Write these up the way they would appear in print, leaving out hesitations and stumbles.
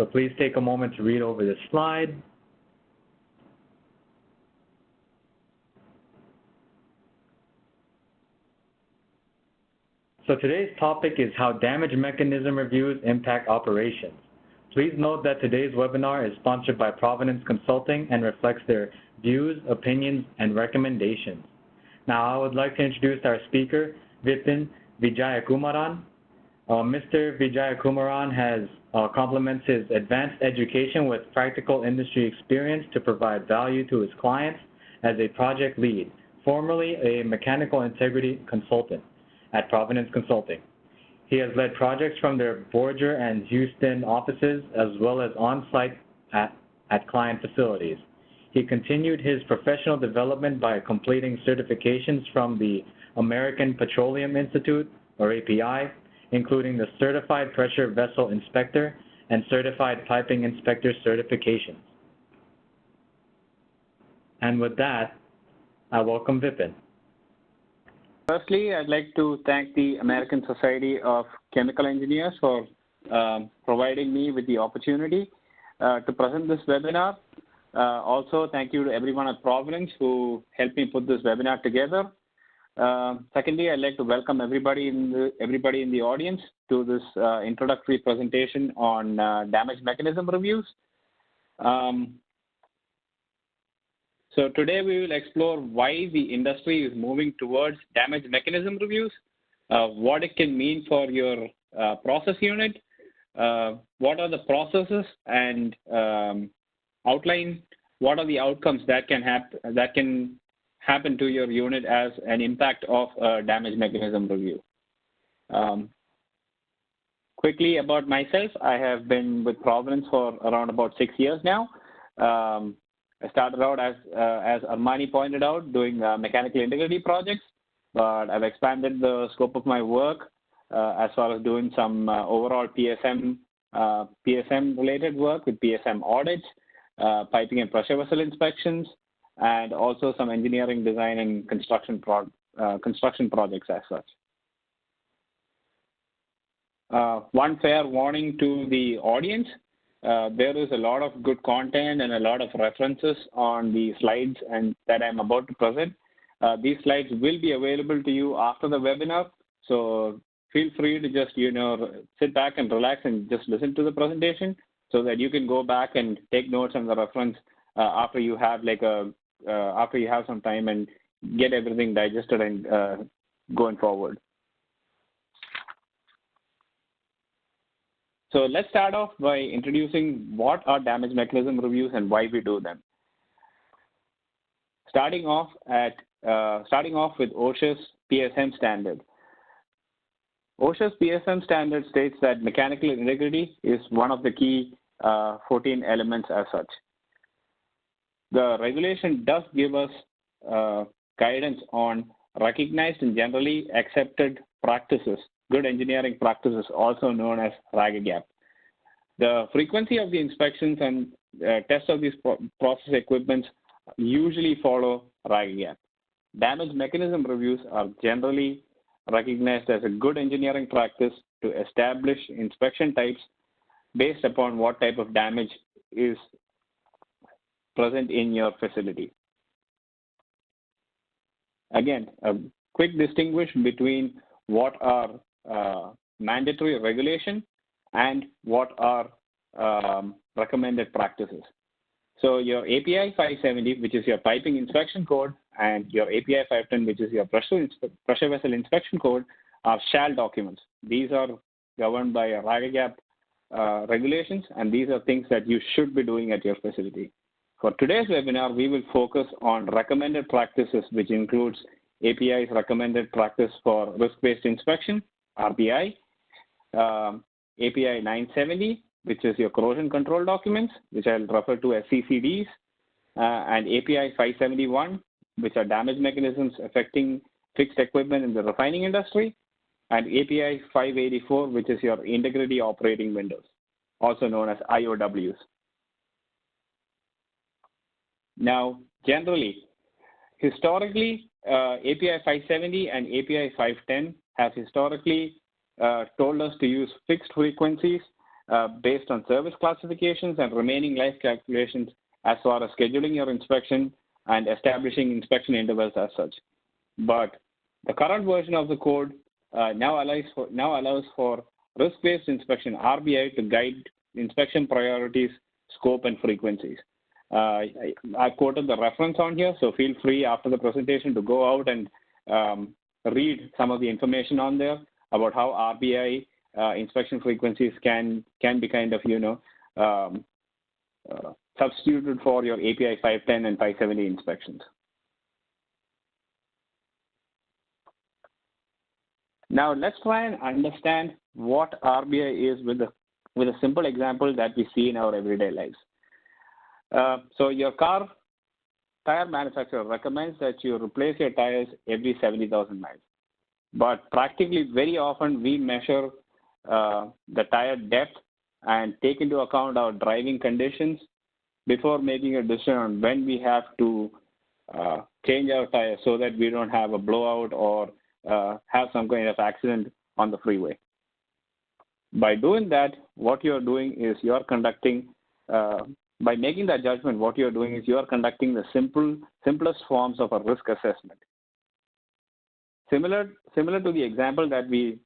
So please take a moment to read over this slide. So today's topic is how damage mechanism reviews impact operations. Please note that today's webinar is sponsored by Providence Consulting and reflects their views, opinions, and recommendations. Now I would like to introduce our speaker, Vipin Vijayakumaran. Mr. Vijayakumaran has complements his advanced education with practical industry experience to provide value to his clients as a project lead, formerly a mechanical integrity consultant at Providence Consulting. He has led projects from their Borger and Houston offices as well as on-site at client facilities. He continued his professional development by completing certifications from the American Petroleum Institute, or API, including the Certified Pressure Vessel Inspector and Certified Piping Inspector certifications. And with that, I welcome Vipin. Firstly, I'd like to thank the American Society of Chemical Engineers for providing me with the opportunity to present this webinar. Also, thank you to everyone at Providence who helped me put this webinar together. Secondly, I'd like to welcome everybody in the audience to this introductory presentation on damage mechanism reviews. So today we will explore why the industry is moving towards damage mechanism reviews, what it can mean for your process unit, what are the processes, and outline what are the outcomes that can happen to your unit as an impact of a damage mechanism review. Quickly about myself, I have been with Providence for around about 6 years now. I started out, as Armani pointed out, doing mechanical integrity projects, but I've expanded the scope of my work as far as doing some overall PSM-related work with PSM audits, piping and pressure vessel inspections, and also some engineering design and construction projects as such. One fair warning to the audience. There is a lot of good content and a lot of references on the slides that I'm about to present. These slides will be available to you after the webinar, so feel free to just sit back and relax and just listen to the presentation so that you can go back and take notes on the reference after you have some time and get everything digested and going forward. So let's start off by introducing what are damage mechanism reviews and why we do them. Starting off with OSHA's PSM standard. OSHA's PSM standard states that mechanical integrity is one of the key 14 elements as such. The regulation does give us guidance on recognized and generally accepted practices, good engineering practices, also known as RAGAGEP. The frequency of the inspections and tests of these process equipments usually follow RAGAGEP. Damage mechanism reviews are generally recognized as a good engineering practice to establish inspection types based upon what type of damage is present in your facility. Again, a quick distinguish between what are mandatory regulation and what are recommended practices. So your API 570, which is your piping inspection code, and your API 510, which is your pressure vessel inspection code, are shall documents. These are governed by RAGAGEP regulations, and these are things that you should be doing at your facility. For today's webinar, we will focus on recommended practices, which includes API's recommended practice for risk-based inspection, RBI, API 970, which is your corrosion control documents, which I'll refer to as CCDs, and API 571, which are damage mechanisms affecting fixed equipment in the refining industry, and API 584, which is your integrity operating windows, also known as IOWs. Now, generally, historically, API 570 and API 510 have historically told us to use fixed frequencies based on service classifications and remaining life calculations as far as scheduling your inspection and establishing inspection intervals as such. But the current version of the code now allows for risk-based inspection (RBI) to guide inspection priorities, scope, and frequencies. I quoted the reference on here, so feel free after the presentation to go out and read some of the information on there about how RBI inspection frequencies can be kind of substituted for your API 510 and 570 inspections. Now let's try and understand what RBI is with a simple example that we see in our everyday lives. So your car tire manufacturer recommends that you replace your tires every 70,000 miles. But practically very often we measure the tire depth and take into account our driving conditions before making a decision on when we have to change our tires so that we don't have a blowout or have some kind of accident on the freeway. By doing that, what you're doing is you're conducting, by making that judgment, what you're doing is you're conducting the simplest forms of a risk assessment. Similar to the example that we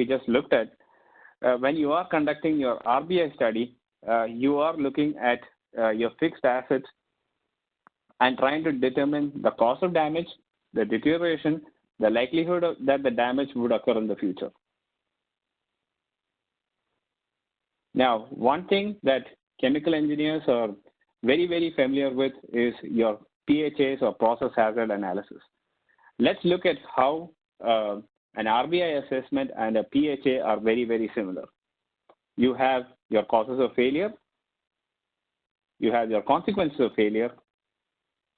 just looked at, when you are conducting your RBI study, you are looking at your fixed assets and trying to determine the cause of damage, the deterioration, the likelihood that the damage would occur in the future. Now, one thing that chemical engineers are very, very familiar with is your PHAs or process hazard analysis. Let's look at how an RBI assessment and a PHA are very, very similar. You have your causes of failure, you have your consequences of failure,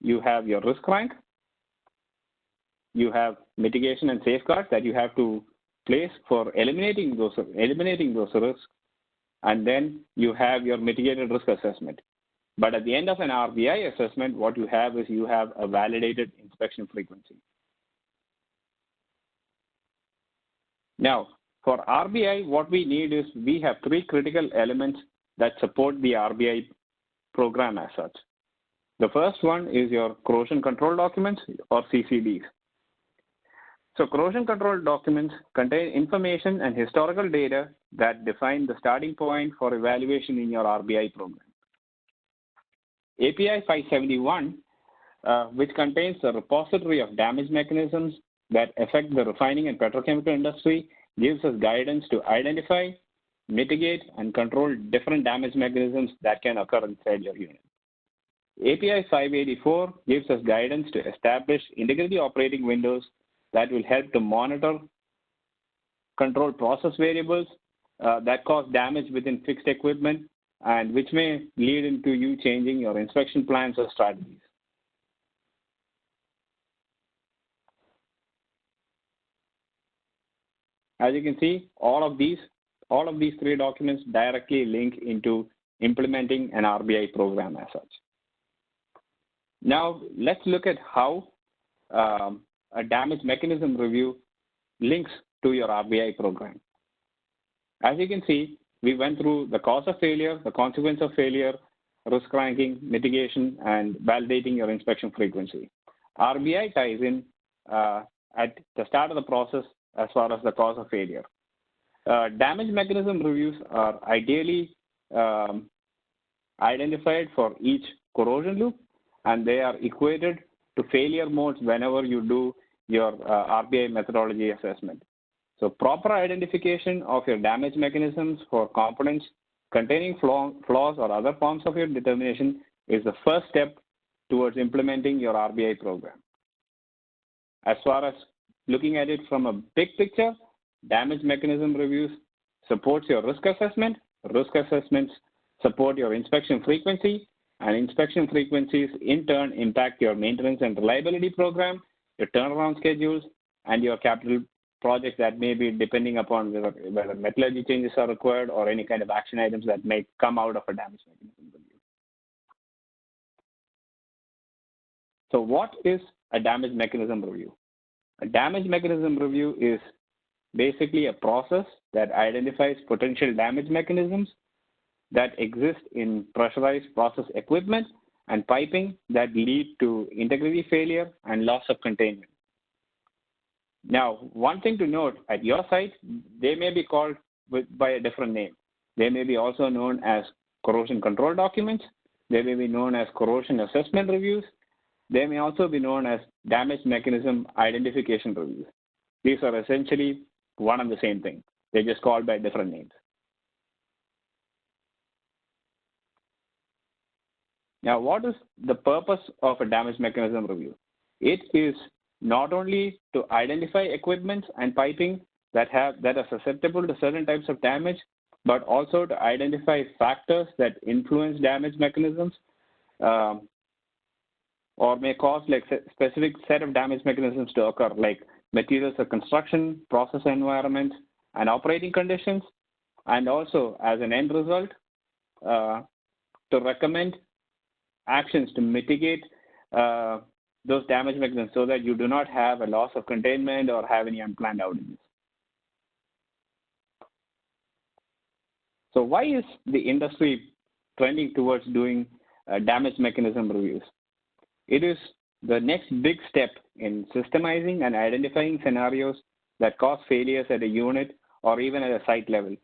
you have your risk rank, you have mitigation and safeguards that you have to place for eliminating those risks, and then you have your mitigated risk assessment. But at the end of an RBI assessment, what you have is you have a validated inspection frequency. Now, for RBI, what we need is we have three critical elements that support the RBI program as such. The first one is your corrosion control documents or CCDs. So corrosion control documents contain information and historical data that define the starting point for evaluation in your RBI program. API 571, which contains a repository of damage mechanisms that affect the refining and petrochemical industry, gives us guidance to identify, mitigate, and control different damage mechanisms that can occur inside your unit. API 584 gives us guidance to establish integrity operating windows that will help to monitor, control process variables that cause damage within fixed equipment and which may lead into you changing your inspection plans or strategies. As you can see, all of these three documents directly link into implementing an RBI program as such. Now, let's look at how a damage mechanism review links to your RBI program. As you can see, we went through the cause of failure, the consequence of failure, risk ranking, mitigation, and validating your inspection frequency. RBI ties in at the start of the process as far as the cause of failure. Damage mechanism reviews are ideally identified for each corrosion loop, and they are equated to failure modes whenever you do your RBI methodology assessment. So proper identification of your damage mechanisms for components containing flaws or other forms of your determination is the first step towards implementing your RBI program. As far as looking at it from a big picture, damage mechanism reviews supports your risk assessment. Risk assessments support your inspection frequency, and inspection frequencies in turn impact your maintenance and reliability program, your turnaround schedules, and your capital projects that may be depending upon whether metallurgy changes are required or any kind of action items that may come out of a damage mechanism review. So what is a damage mechanism review? A damage mechanism review is basically a process that identifies potential damage mechanisms that exist in pressurized process equipment and piping that lead to integrity failure and loss of containment. Now, one thing to note, at your site, they may be called by a different name. They may be also known as corrosion control documents. They may be known as corrosion assessment reviews. They may also be known as damage mechanism identification reviews. These are essentially one and the same thing. They're just called by different names. Now, what is the purpose of a damage mechanism review? It is not only to identify equipment and piping that are susceptible to certain types of damage, but also to identify factors that influence damage mechanisms or may cause like specific set of damage mechanisms to occur, like materials of construction, process environment, and operating conditions, and also as an end result, to recommend actions to mitigate those damage mechanisms so that you do not have a loss of containment or have any unplanned outages. So why is the industry trending towards doing damage mechanism reviews? It is the next big step in systemizing and identifying scenarios that cause failures at a unit or even at a site level,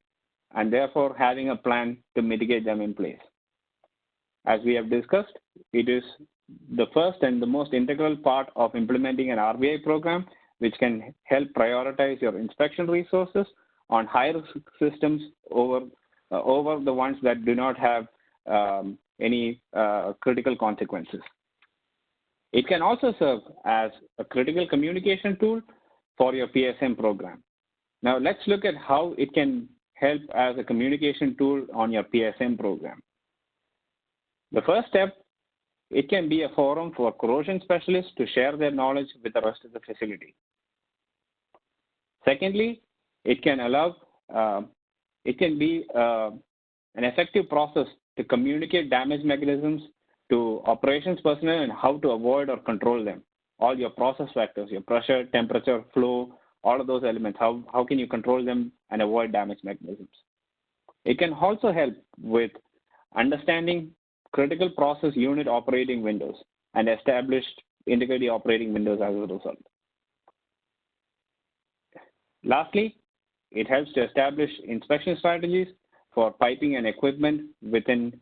and therefore having a plan to mitigate them in place. As we have discussed, it is the first and the most integral part of implementing an RBI program, which can help prioritize your inspection resources on high-risk systems over the ones that do not have any critical consequences. It can also serve as a critical communication tool for your PSM program. Now, let's look at how it can help as a communication tool on your PSM program. The first step, it can be a forum for corrosion specialists to share their knowledge with the rest of the facility. Secondly, it can be an effective process to communicate damage mechanisms to operations personnel and how to avoid or control them. All your process factors, your pressure, temperature, flow, all of those elements, how can you control them and avoid damage mechanisms? It can also help with understanding critical process unit operating windows and established integrity operating windows as a result. Lastly, it helps to establish inspection strategies for piping and equipment within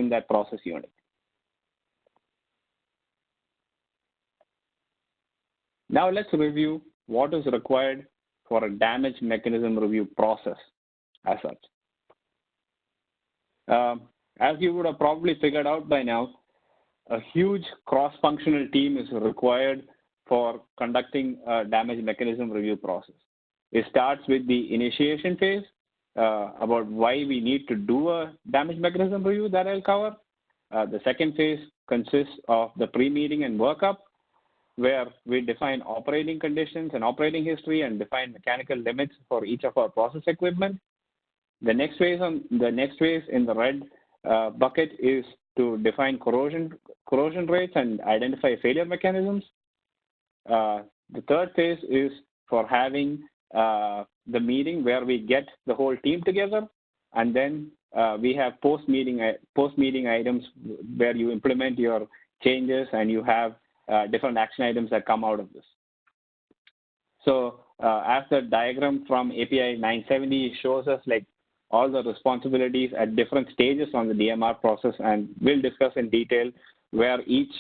that process unit. Now let's review what is required for a damage mechanism review process as such. As you would have probably figured out by now, a huge cross-functional team is required for conducting a damage mechanism review process. It starts with the initiation phase, about why we need to do a damage mechanism review that I'll cover. The second phase consists of the pre-meeting and workup, where we define operating conditions and operating history and define mechanical limits for each of our process equipment. The next phase in the red bucket is to define corrosion rates and identify failure mechanisms. The third phase is for having the meeting where we get the whole team together, and then we have post-meeting items where you implement your changes and you have different action items that come out of this. So as the diagram from API 970 shows us, like all the responsibilities at different stages on the DMR process, and we'll discuss in detail where each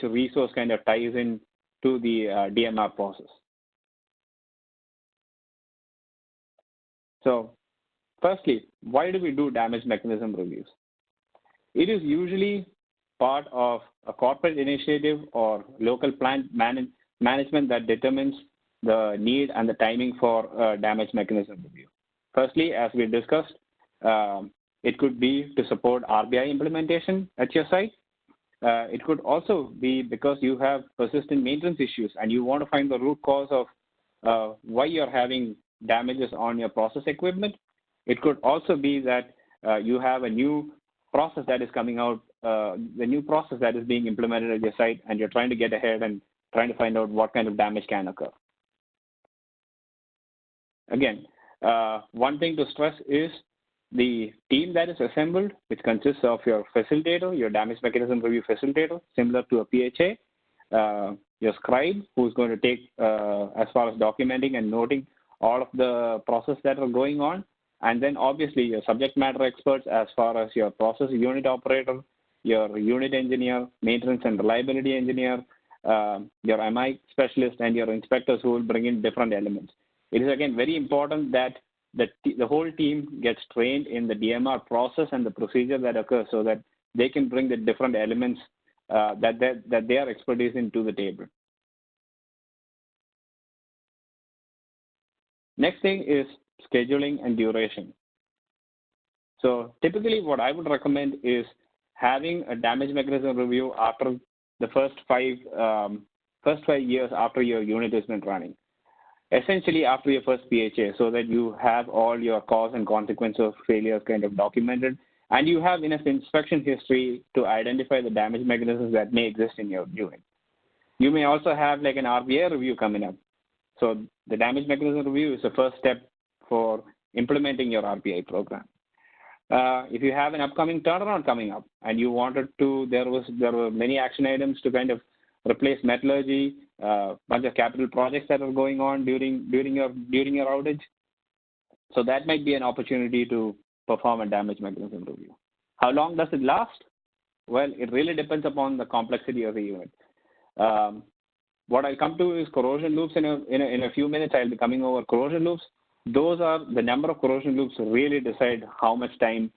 resource kind of ties in to the DMR process. So firstly, why do we do damage mechanism reviews? It is usually part of a corporate initiative or local plant management that determines the need and the timing for a damage mechanism review. Firstly, as we discussed, it could be to support RBI implementation at your site. It could also be because you have persistent maintenance issues and you want to find the root cause of why you're having damages on your process equipment. It could also be that you have a new process that is coming out, the new process that is being implemented at your site, and you're trying to get ahead and trying to find out what kind of damage can occur. Again, one thing to stress is the team that is assembled, which consists of your facilitator, your damage mechanism review facilitator, similar to a PHA, your scribe, who's going to take as far as documenting and noting all of the process that are going on, and then obviously your subject matter experts as far as your process unit operator, your unit engineer, maintenance and reliability engineer, your MI specialist, and your inspectors who will bring in different elements. It is again very important that the whole team gets trained in the DMR process and the procedure that occurs so that they can bring the different elements that they are expertise into the table. Next thing is scheduling and duration. So typically what I would recommend is having a damage mechanism review after the first five years after your unit has been running. Essentially after your first PHA, so that you have all your cause and consequence of failures kind of documented, and you have enough inspection history to identify the damage mechanisms that may exist in your unit. You may also have like an RBI review coming up. So the damage mechanism review is the first step for implementing your RBI program. If you have an upcoming turnaround coming up and you wanted to, there were many action items to kind of replace metallurgy, bunch of capital projects that are going on during your outage. So that might be an opportunity to perform a damage mechanism review. How long does it last? Well, it really depends upon the complexity of the unit. What I'll come to is corrosion loops in a few minutes. I'll be coming over corrosion loops. Those are the number of corrosion loops really decide how much time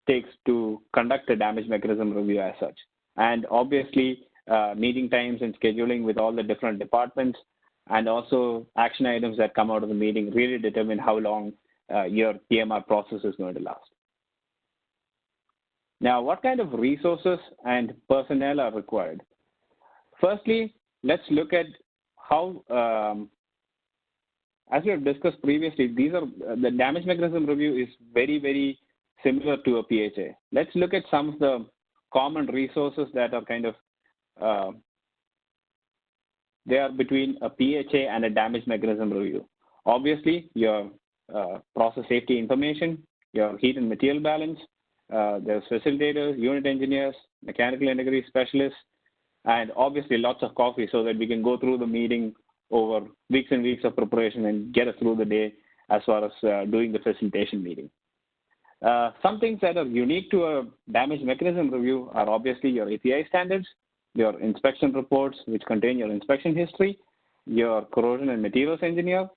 takes to conduct a damage mechanism review as such. And obviously, meeting times and scheduling with all the different departments and also action items that come out of the meeting really determine how long your DMR process is going to last. Now, what kind of resources and personnel are required? Firstly, let's look at how, as we have discussed previously, the damage mechanism review is very, very similar to a PHA. Let's look at some of the common resources that are kind of, they are between a PHA and a damage mechanism review. Obviously, your process safety information, your heat and material balance, there's facilitators, unit engineers, mechanical integrity specialists, and obviously lots of coffee so that we can go through the meeting over weeks and weeks of preparation and get us through the day as far as doing the facilitation meeting. Some things that are unique to a damage mechanism review are obviously your API standards, your inspection reports, which contain your inspection history, your corrosion and materials engineer,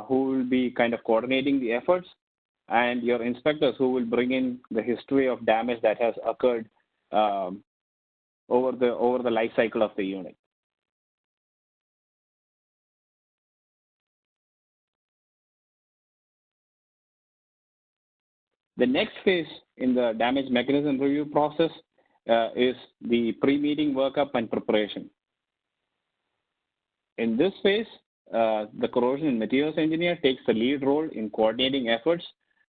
who will be kind of coordinating the efforts, and your inspectors who will bring in the history of damage that has occurred over the life cycle of the unit. The next phase in the damage mechanism review process is the pre-meeting workup and preparation. In this phase, the corrosion and materials engineer takes the lead role in coordinating efforts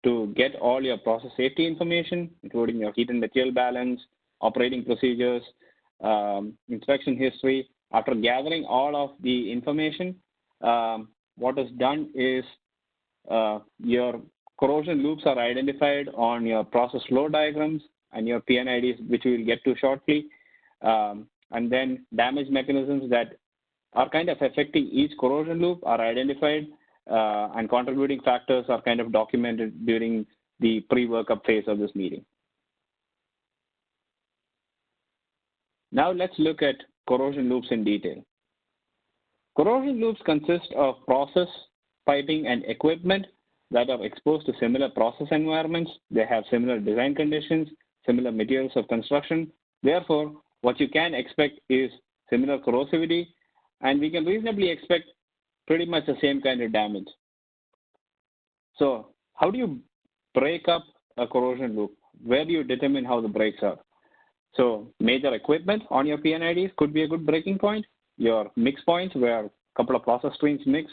to get all your process safety information, including your heat and material balance, operating procedures, inspection history. After gathering all of the information, what is done is your corrosion loops are identified on your process flow diagrams and your PNIDs, which we will get to shortly. And then damage mechanisms that are kind of affecting each corrosion loop are identified, and contributing factors are kind of documented during the pre-workup phase of this meeting. Now let's look at corrosion loops in detail. Corrosion loops consist of process, piping, and equipment that are exposed to similar process environments. They have similar design conditions, similar materials of construction. Therefore, what you can expect is similar corrosivity, and we can reasonably expect pretty much the same kind of damage. So how do you break up a corrosion loop? Where do you determine how the breaks are? So major equipment on your PNIDs could be a good breaking point. Your mix points where a couple of process streams mix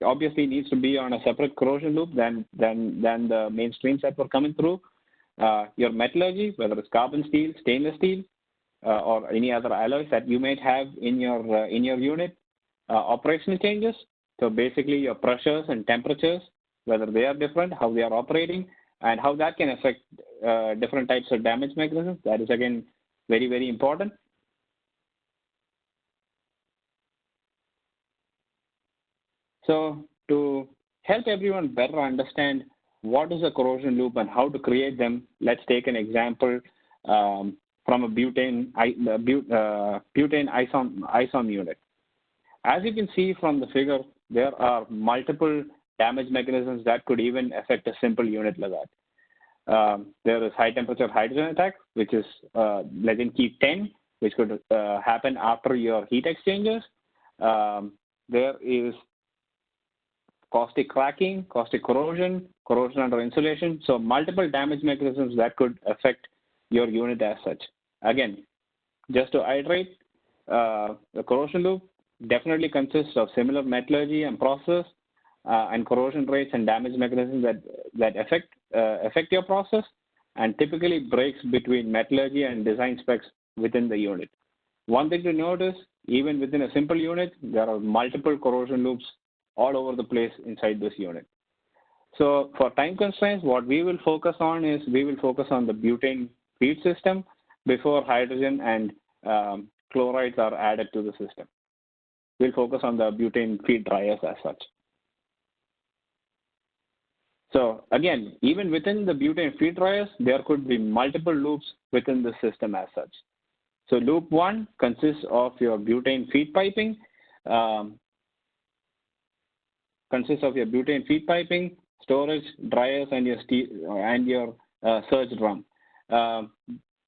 obviously needs to be on a separate corrosion loop than the main streams that were coming through. Your metallurgy, whether it's carbon steel, stainless steel, or any other alloys that you might have in your unit. Operational changes, So basically your pressures and temperatures, whether they are different, how they are operating, and how that can affect different types of damage mechanisms. That is again very, very important. So to help everyone better understand what is a corrosion loop and how to create them, let's take an example from a butane isom unit. As you can see from the figure, there are multiple damage mechanisms that could even affect a simple unit like that. There is high temperature hydrogen attack, which is legend key 10, which could happen after your heat exchangers. There is caustic cracking, caustic corrosion, corrosion under insulation. So multiple damage mechanisms that could affect your unit as such. Again, just to iterate, the corrosion loop definitely consists of similar metallurgy and process and corrosion rates and damage mechanisms that affect your process, and typically breaks between metallurgy and design specs within the unit. One thing to notice, even within a simple unit, there are multiple corrosion loops all over the place inside this unit. So for time constraints, what we will focus on is we will focus on the butane feed system before hydrogen and chlorides are added to the system. We'll focus on the butane feed dryers as such. So again, even within the butane feed dryers, there could be multiple loops within the system as such. So loop 1 consists of your butane feed piping, storage, dryers, and your surge drum.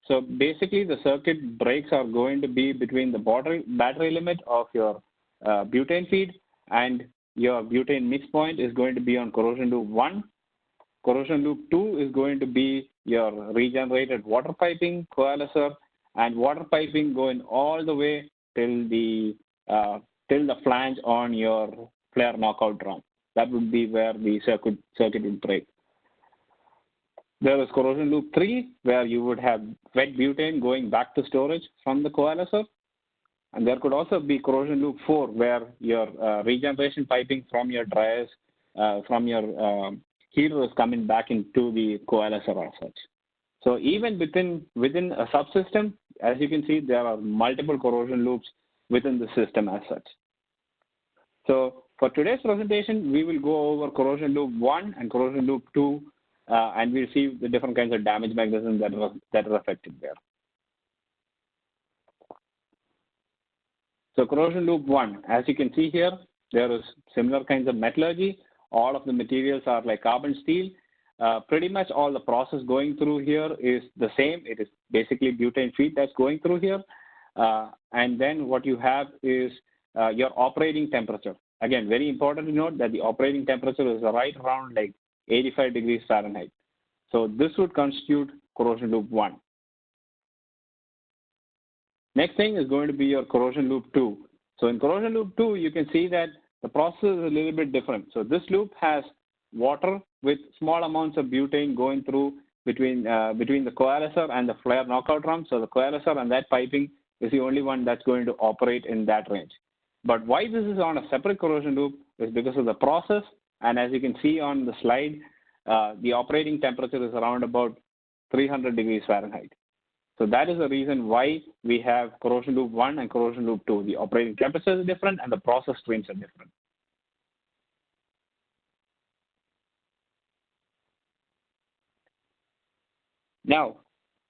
So basically, the circuit breaks are going to be between the battery limit of your butane feed, and your butane mix point is going to be on corrosion loop 1. Corrosion loop 2 is going to be your regenerated water piping, coalescer, and water piping going all the way till the flange on your flare knockout drum. That would be where the circuit would break. There is corrosion loop 3, where you would have wet butane going back to storage from the coalescer. And there could also be corrosion loop 4, where your regeneration piping from your dryers, from your heater is coming back into the coalescer as such. So even within a subsystem, as you can see, there are multiple corrosion loops within the system as such. So for today's presentation, we will go over corrosion loop 1 and corrosion loop 2, and we'll see the different kinds of damage mechanisms that are affected there. So corrosion loop 1, as you can see here, there is similar kinds of metallurgy. All of the materials are like carbon steel. Pretty much all the process going through here is the same. It is basically butane feed that's going through here. And then what you have is your operating temperature. Again, very important to note that the operating temperature is right around like 85 degrees Fahrenheit. So this would constitute corrosion loop 1. Next thing is going to be your corrosion loop 2. So in corrosion loop 2, you can see that the process is a little bit different. So this loop has water with small amounts of butane going through between the coalescer and the flare knockout drum. So the coalescer and that piping is the only one that's going to operate in that range. But why this is on a separate corrosion loop is because of the process. And as you can see on the slide, the operating temperature is around about 300 degrees Fahrenheit. So that is the reason why we have corrosion loop 1 and corrosion loop 2. The operating temperature is different and the process streams are different. Now,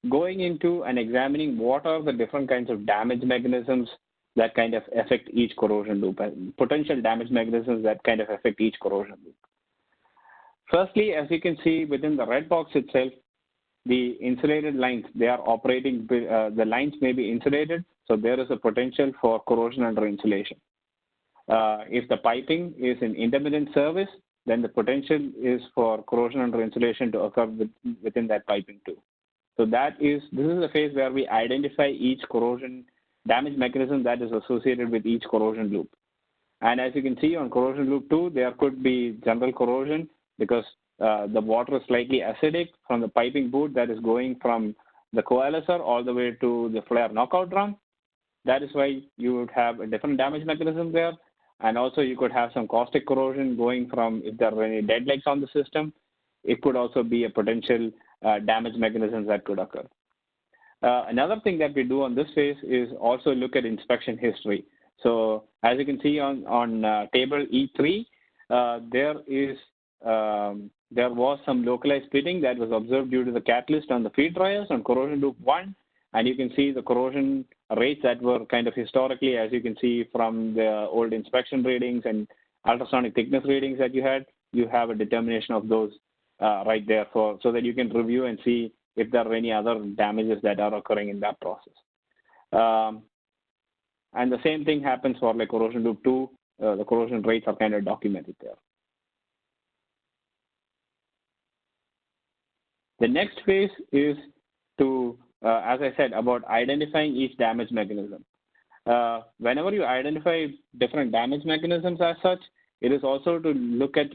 going into and examining what are the different kinds of damage mechanisms that kind of affect each corrosion loop, and potential damage mechanisms that kind of affect each corrosion loop. Firstly, as you can see within the red box itself, the insulated lines, they are operating, the lines may be insulated, so there is a potential for corrosion under insulation. If the piping is in intermittent service, then the potential is for corrosion under insulation to occur within that piping too. So this is the phase where we identify each corrosion damage mechanism that is associated with each corrosion loop. And as you can see on corrosion loop 2, there could be general corrosion because the water is slightly acidic from the piping boot that is going from the coalescer all the way to the flare knockout drum. That is why you would have a different damage mechanism there. And also you could have some caustic corrosion going from, if there are any dead legs on the system, it could also be a potential damage mechanisms that could occur. Another thing that we do on this phase is also look at inspection history. So as you can see on table E3, there was some localized pitting that was observed due to the catalyst on the feed dryers on corrosion loop 1. And you can see the corrosion rates that were kind of historically, as you can see from the old inspection readings and ultrasonic thickness readings that you have a determination of those right there so that you can review and see if there are any other damages that are occurring in that process. And the same thing happens for like corrosion loop 2. The corrosion rates are kind of documented there. The next phase is to, as I said, about identifying each damage mechanism. Whenever you identify different damage mechanisms as such, it is also to look at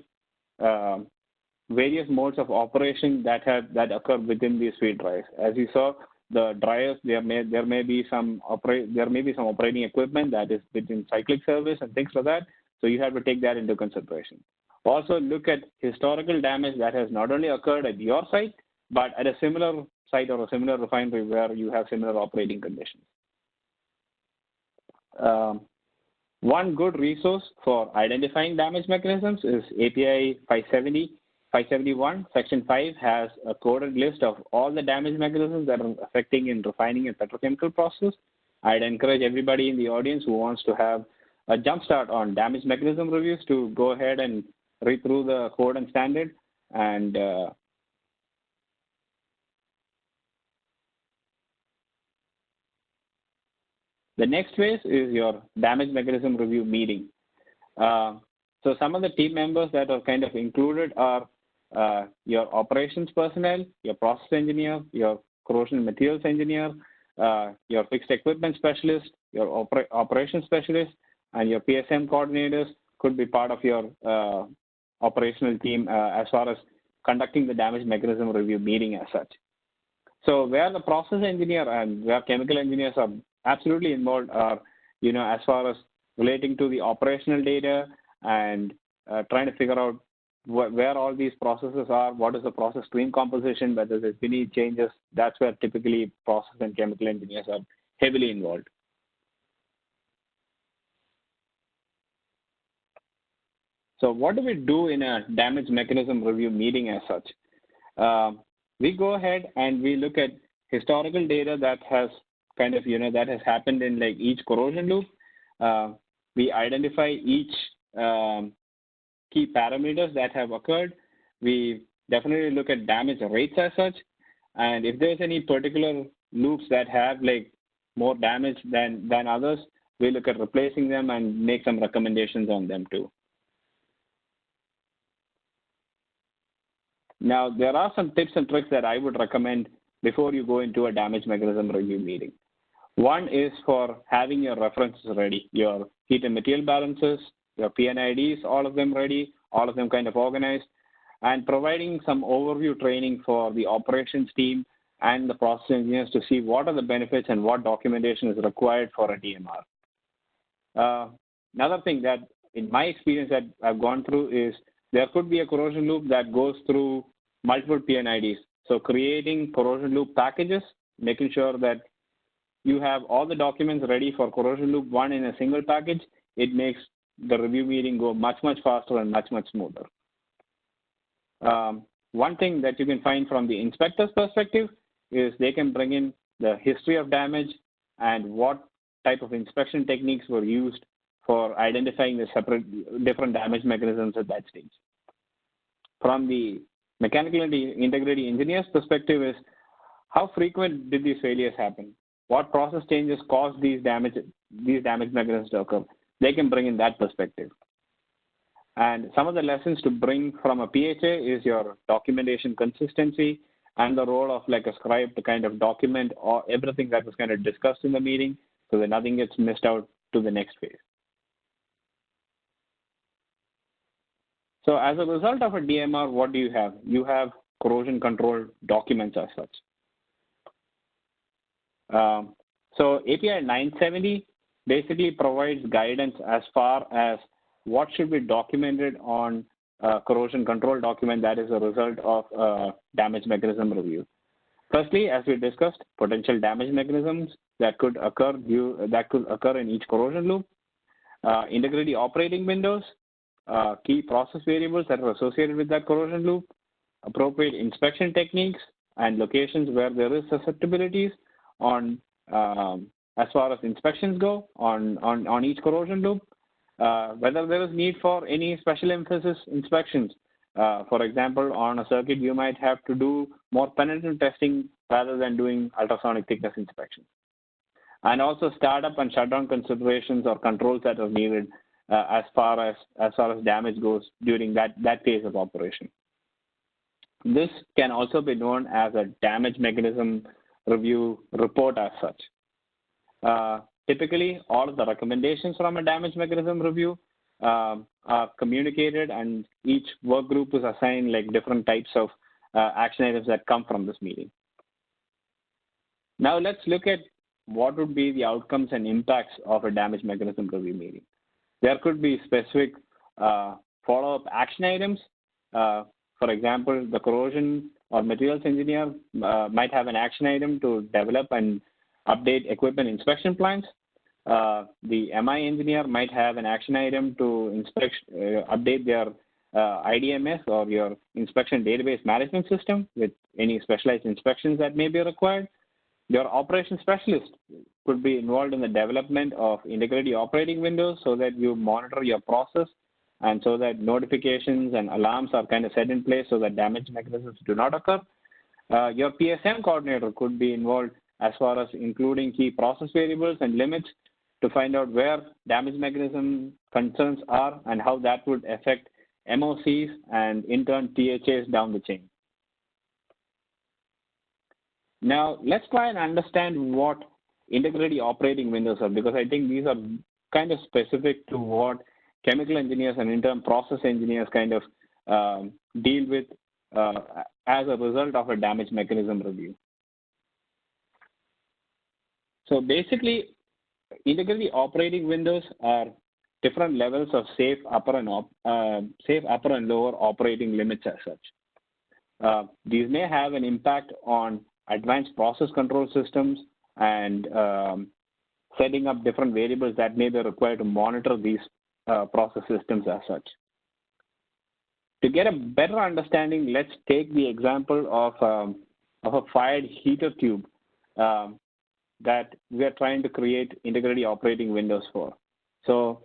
various modes of operation that occur within these feed dryers. As you saw, the dryers, there may be some operating equipment that is within cyclic service and things like that. So you have to take that into consideration. Also look at historical damage that has not only occurred at your site, but at a similar site or a similar refinery where you have similar operating conditions. One good resource for identifying damage mechanisms is API 571. Section 5 has a coded list of all the damage mechanisms that are affecting in refining and petrochemical process. I'd encourage everybody in the audience who wants to have a jump start on damage mechanism reviews to go ahead and read through the code and standard. And the next phase is your damage mechanism review meeting. So some of the team members that are kind of included are your operations personnel, your process engineer, your corrosion materials engineer, your fixed equipment specialist, your operations specialist, and your PSM coordinators could be part of your operational team as far as conducting the damage mechanism review meeting as such. So where the process engineer and where chemical engineers are absolutely involved are, as far as relating to the operational data and trying to figure out where all these processes are, what is the process stream composition, whether there's any changes. That's where typically process and chemical engineers are heavily involved. So what do we do in a damage mechanism review meeting as such? We go ahead and we look at historical data that has kind of, that has happened in like each corrosion loop. We identify each key parameters that have occurred. We definitely look at damage rates as such. And if there's any particular loops that have like more damage than others, we look at replacing them and make some recommendations on them too. Now, there are some tips and tricks that I would recommend before you go into a damage mechanism review meeting. One is for having your references ready, your heat and material balances, your PNIDs, all of them ready, all of them kind of organized, and providing some overview training for the operations team and the process engineers to see what are the benefits and what documentation is required for a DMR. Another thing that, in my experience that I've gone through is there could be a corrosion loop that goes through multiple PNIDs. So creating corrosion loop packages, making sure that you have all the documents ready for corrosion loop 1 in a single package, it makes the review meeting go much, much faster and much, much smoother. One thing that you can find from the inspector's perspective is they can bring in the history of damage and what type of inspection techniques were used for identifying the different damage mechanisms at that stage. From the mechanical integrity engineer's perspective is how frequent did these failures happen? What process changes caused these damage mechanisms to occur? They can bring in that perspective. And some of the lessons to bring from a PHA is your documentation consistency and the role of like a scribe to kind of document everything that was kind of discussed in the meeting so that nothing gets missed out to the next phase. So as a result of a DMR, what do you have? You have corrosion control documents as such. So API 970 basically provides guidance as far as what should be documented on a corrosion control document that is a result of a damage mechanism review. Firstly, as we discussed, potential damage mechanisms that could occur in each corrosion loop, integrity operating windows, key process variables that are associated with that corrosion loop, appropriate inspection techniques, and locations where there is susceptibilities on as far as inspections go on each corrosion loop, whether there is need for any special emphasis inspections. For example, on a circuit, you might have to do more penetrant testing rather than doing ultrasonic thickness inspection. And also startup and shutdown considerations or controls that are needed as far as damage goes during that phase of operation. This can also be known as a damage mechanism review report as such. Typically, all of the recommendations from a damage mechanism review are communicated, and each work group is assigned like different types of action items that come from this meeting. Now let's look at what would be the outcomes and impacts of a damage mechanism review meeting. There could be specific follow-up action items. For example, the corrosion or materials engineer might have an action item to develop and update equipment inspection plans. The MI engineer might have an action item to update their IDMS or your inspection database management system with any specialized inspections that may be required. Your operations specialist could be involved in the development of integrity operating windows so that you monitor your process and so that notifications and alarms are kind of set in place so that damage mechanisms do not occur. Your PSM coordinator could be involved as far as including key process variables and limits to find out where damage mechanism concerns are and how that would affect MOCs and in turn THAs down the chain. Now, let's try and understand what integrity operating windows are, because I think these are kind of specific to what chemical engineers and in turn process engineers kind of deal with as a result of a damage mechanism review. So basically, integrity operating windows are different levels of safe upper and lower operating limits as such. These may have an impact on advanced process control systems and setting up different variables that may be required to monitor these process systems as such. To get a better understanding, let's take the example of a fired heater tube that we are trying to create integrity operating windows for. So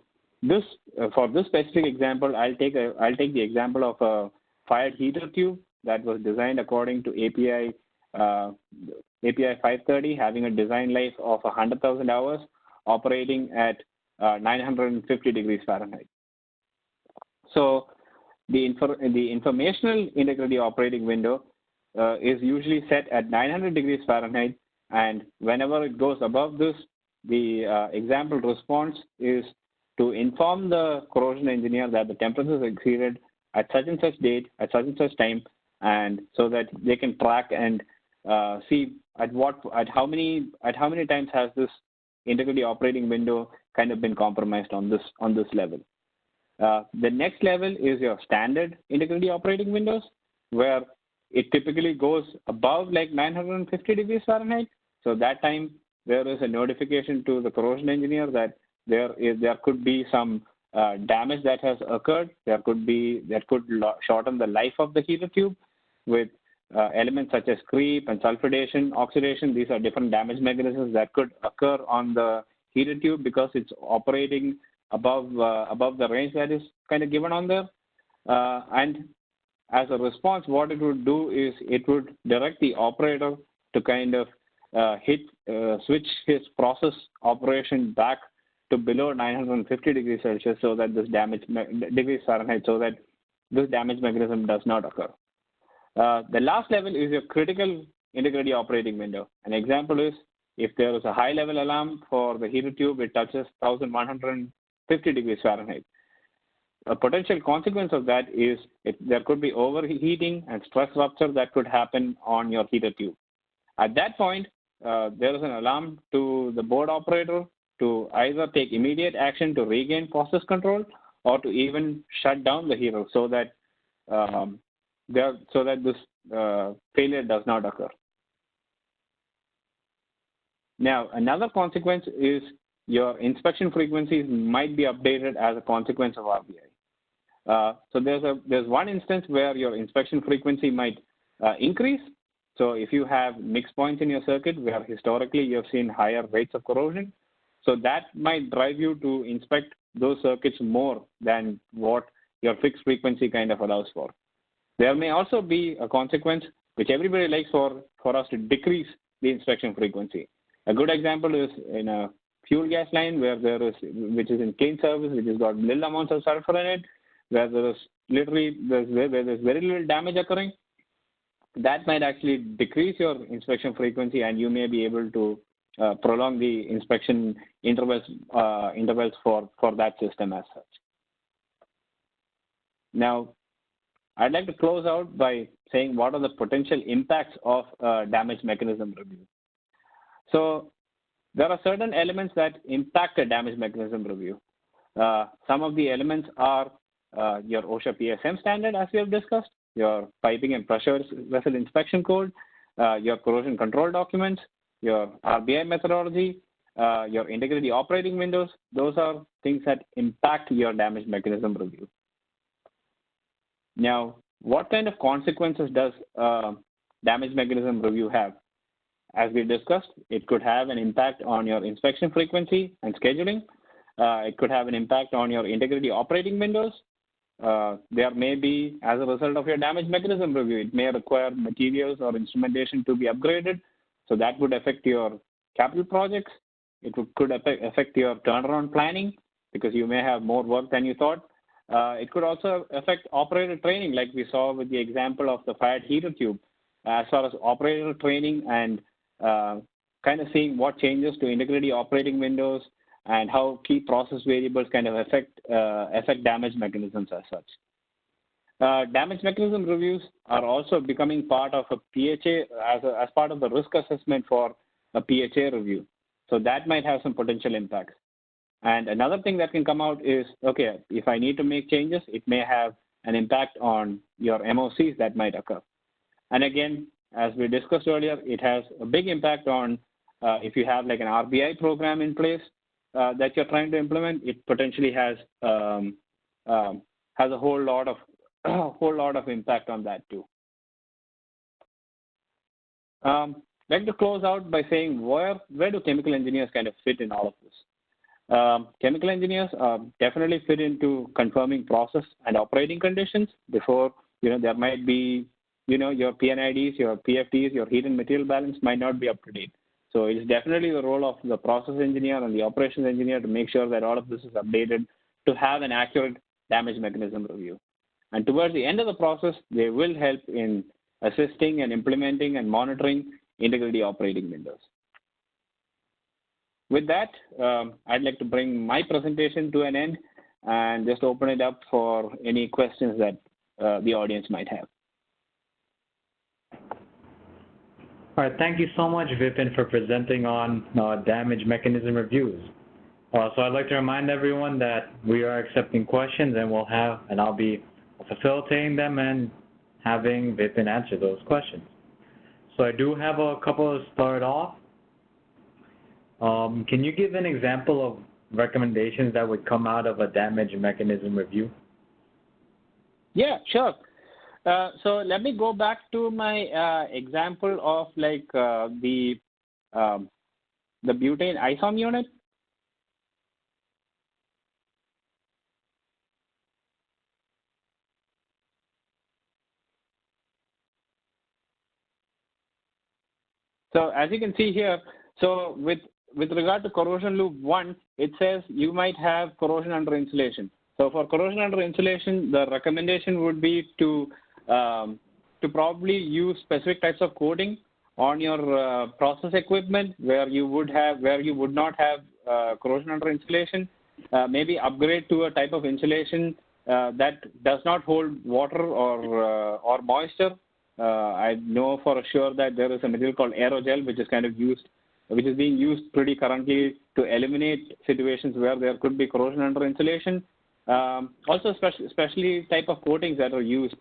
for this specific example, I'll take the example of a fired heater tube that was designed according to API 530, having a design life of 100,000 hours, operating at 950 degrees Fahrenheit. So the informational integrity operating window is usually set at 900 degrees Fahrenheit, and whenever it goes above this, the example response is to inform the corrosion engineer that the temperature is exceeded at such and such date, at such and such time, and so that they can track and see at how many times has this integrity operating window kind of been compromised on this level. The next level is your standard integrity operating windows, where it typically goes above like 950 degrees Fahrenheit. So that time there is a notification to the corrosion engineer that there could be some damage that has occurred. That could shorten the life of the heater tube with elements such as creep and sulfidation, oxidation. These are different damage mechanisms that could occur on the heater tube because it's operating above the range that is kind of given on there. And as a response, what it would do is it would direct the operator to kind of switch his process operation back to below 950 degrees Celsius so that this degrees Fahrenheit, so that this damage mechanism does not occur. The last level is your critical integrity operating window. An example is if there is a high level alarm for the heater tube, it touches 1150 degrees Fahrenheit. A potential consequence of that is there could be overheating and stress rupture that could happen on your heater tube. At that point, there is an alarm to the board operator to either take immediate action to regain process control or to even shut down the heater so that this failure does not occur. Now, another consequence is your inspection frequencies might be updated as a consequence of RBI. So there's one instance where your inspection frequency might increase. So if you have mixed points in your circuit where historically you have seen higher rates of corrosion, so that might drive you to inspect those circuits more than what your fixed frequency kind of allows for. There may also be a consequence which everybody likes for us to decrease the inspection frequency. A good example is in a fuel gas line which is in clean service, which has got little amounts of sulfur in it, where there's very little damage occurring. That might actually decrease your inspection frequency, and you may be able to prolong the inspection intervals for that system as such. Now, I'd like to close out by saying what are the potential impacts of damage mechanism review. So there are certain elements that impact a damage mechanism review. Some of the elements are your OSHA PSM standard, as we have discussed, your piping and pressure vessel inspection code, your corrosion control documents, your RBI methodology, your integrity operating windows. Those are things that impact your damage mechanism review. Now, what kind of consequences does damage mechanism review have? As we discussed, it could have an impact on your inspection frequency and scheduling. It could have an impact on your integrity operating windows. There may be, as a result of your damage mechanism review, it may require materials or instrumentation to be upgraded. So that would affect your capital projects. It could affect your turnaround planning because you may have more work than you thought. It could also affect operator training, like we saw with the example of the fired heater tube. As far as operator training and kind of seeing what changes to integrity operating windows and how key process variables kind of affect damage mechanisms as such. Damage mechanism reviews are also becoming part of a PHA as part of the risk assessment for a PHA review. So that might have some potential impacts. And another thing that can come out is, okay, if I need to make changes, it may have an impact on your MOCs that might occur. And again, as we discussed earlier, it has a big impact on if you have like an RBI program in place that you're trying to implement. It potentially has a whole lot of impact on that too. I'd like to close out by saying where do chemical engineers kind of fit in all of this? Chemical engineers definitely fit into confirming process and operating conditions before, there might be, your PNIDs, your PFDs, your heat and material balance might not be up to date. So it's definitely the role of the process engineer and the operations engineer to make sure that all of this is updated to have an accurate damage mechanism review. And towards the end of the process, they will help in assisting and implementing and monitoring integrity operating windows. With that, I'd like to bring my presentation to an end and just open it up for any questions that the audience might have. All right, thank you so much, Vipin, for presenting on damage mechanism reviews. So I'd like to remind everyone that we are accepting questions, and I'll be facilitating them and having Vipin answer those questions. So I do have a couple to start off. Can you give an example of recommendations that would come out of a damage mechanism review? Yeah, sure. So let me go back to my example of like the butane isom unit. So as you can see here, so with regard to corrosion loop 1, it says you might have corrosion under insulation. So for corrosion under insulation, the recommendation would be to probably use specific types of coating on your process equipment where you would not have corrosion under insulation. Maybe upgrade to a type of insulation that does not hold water or moisture. I know for sure that there is a material called aerogel, which is being used pretty currently to eliminate situations where there could be corrosion under insulation. Also, especially type of coatings that are used,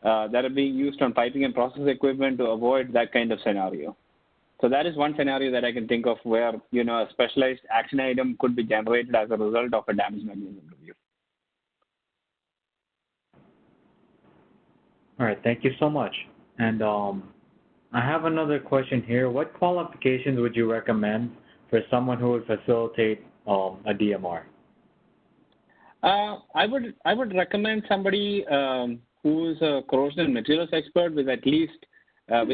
that are being used on piping and process equipment to avoid that kind of scenario. So that is one scenario that I can think of where, a specialized action item could be generated as a result of a damage mechanism review. All right, thank you so much. And I have another question here. What qualifications would you recommend for someone who would facilitate a DMR? I would recommend somebody who's a corrosion and materials expert with at least 5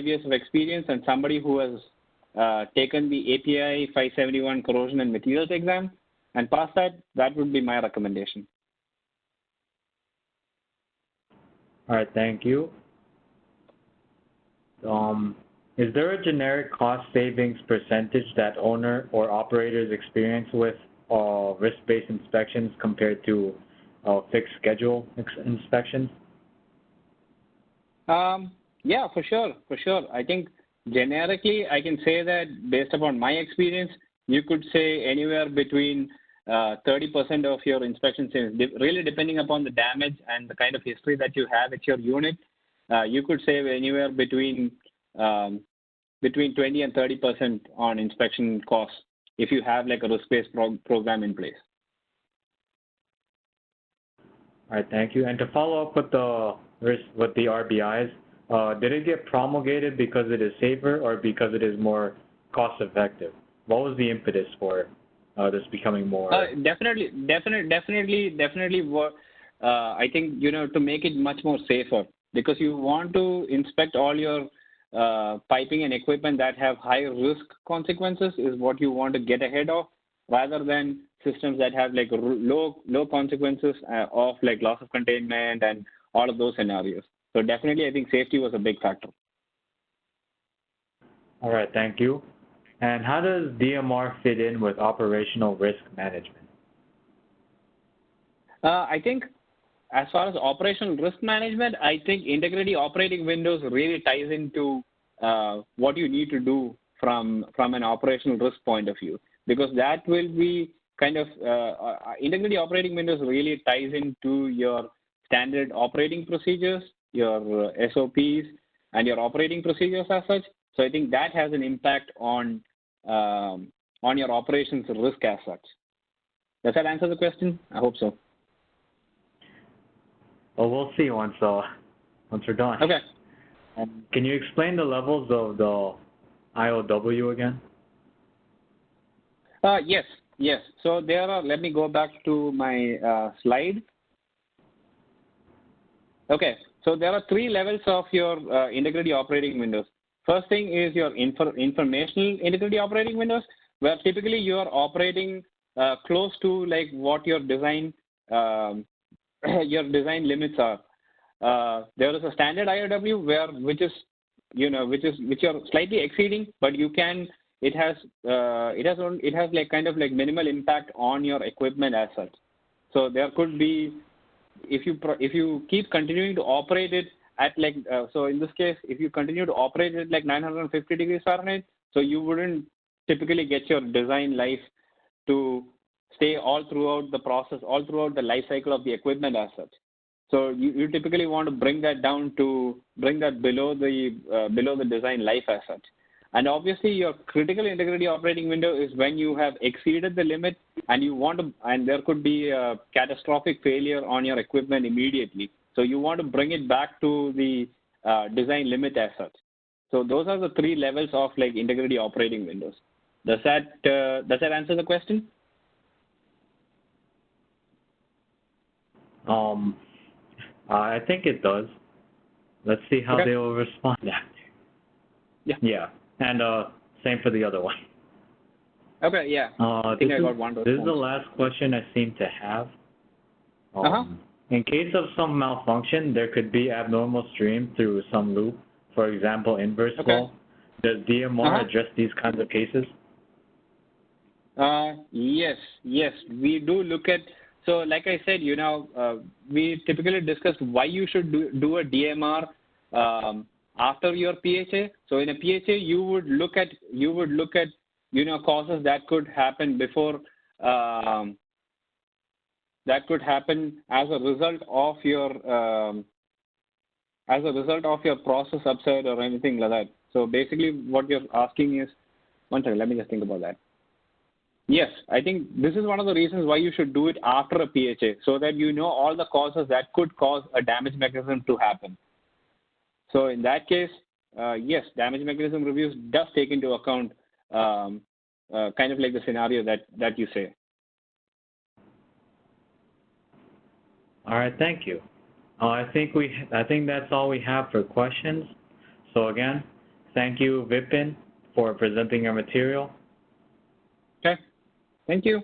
years of experience, and somebody who has taken the API 571 corrosion and materials exam and passed that. That would be my recommendation. All right, thank you. Is there a generic cost savings percentage that owner or operators experience with risk-based inspections compared to fixed schedule inspections? Yeah, for sure. I think generically I can say that based upon my experience, you could say anywhere between 30% of your inspection savings, really depending upon the damage and the kind of history that you have at your unit. You could save anywhere between 20 and 30% on inspection costs if you have like a risk-based program in place. All right, thank you. And to follow up with the RBIs, did it get promulgated because it is safer or because it is more cost-effective? What was the impetus for this becoming more? Definitely. I think to make it much more safer, because you want to inspect all your piping and equipment that have high risk consequences is what you want to get ahead of, rather than systems that have like low consequences of like loss of containment and all of those scenarios. So definitely, I think safety was a big factor. All right, thank you. And how does DMR fit in with operational risk management? I think as far as operational risk management, I think integrity operating windows really ties into what you need to do from an operational risk point of view, because that will be kind of integrity operating windows really ties into your standard operating procedures, your SOPs, and your operating procedures as such. So I think that has an impact on your operations risk as such. Does that answer the question? I hope so. Well, we'll see once we're done. Okay. Can you explain the levels of the IOW again? Yes. So there are, let me go back to my slide. Okay, so there are 3 levels of your integrity operating windows. First thing is your informational integrity operating windows, where typically you are operating close to like what your design limits are. There is a standard IOW which you're slightly exceeding, but it has like kind of like minimal impact on your equipment as such. So there could be, if you keep continuing to operate it at like so in this case, if you continue to operate it like 950 degrees Fahrenheit, so you wouldn't typically get your design life to stay all throughout the process, all throughout the life cycle of the equipment as such. So you typically want to bring that below the design life as such. And obviously your critical integrity operating window is when you have exceeded the limit and there could be a catastrophic failure on your equipment immediately. So you want to bring it back to the design limit as such. So those are the 3 levels of like integrity operating windows. Does that answer the question? I think it does. Let's see how they will respond after. Yeah. And same for the other one. Okay, yeah. I think I got one. This is the last question I seem to have. In case of some malfunction, there could be abnormal stream through some loop, for example, inverse flow. Does DMR address these kinds of cases? Yes. We do look at, so like I said, we typically discuss why you should do a DMR after your PHA. So in a PHA, you would look at causes that could happen before, that could happen as a result of your process upside or anything like that. So basically what you're asking is, one second, let me just think about that. Yes, I think this is one of the reasons why you should do it after a PHA, so that you know all the causes that could cause a damage mechanism to happen. So in that case, yes, damage mechanism reviews does take into account kind of like the scenario that you say. All right, thank you. I think that's all we have for questions. So again, thank you, Vipin, for presenting your material. Okay, thank you.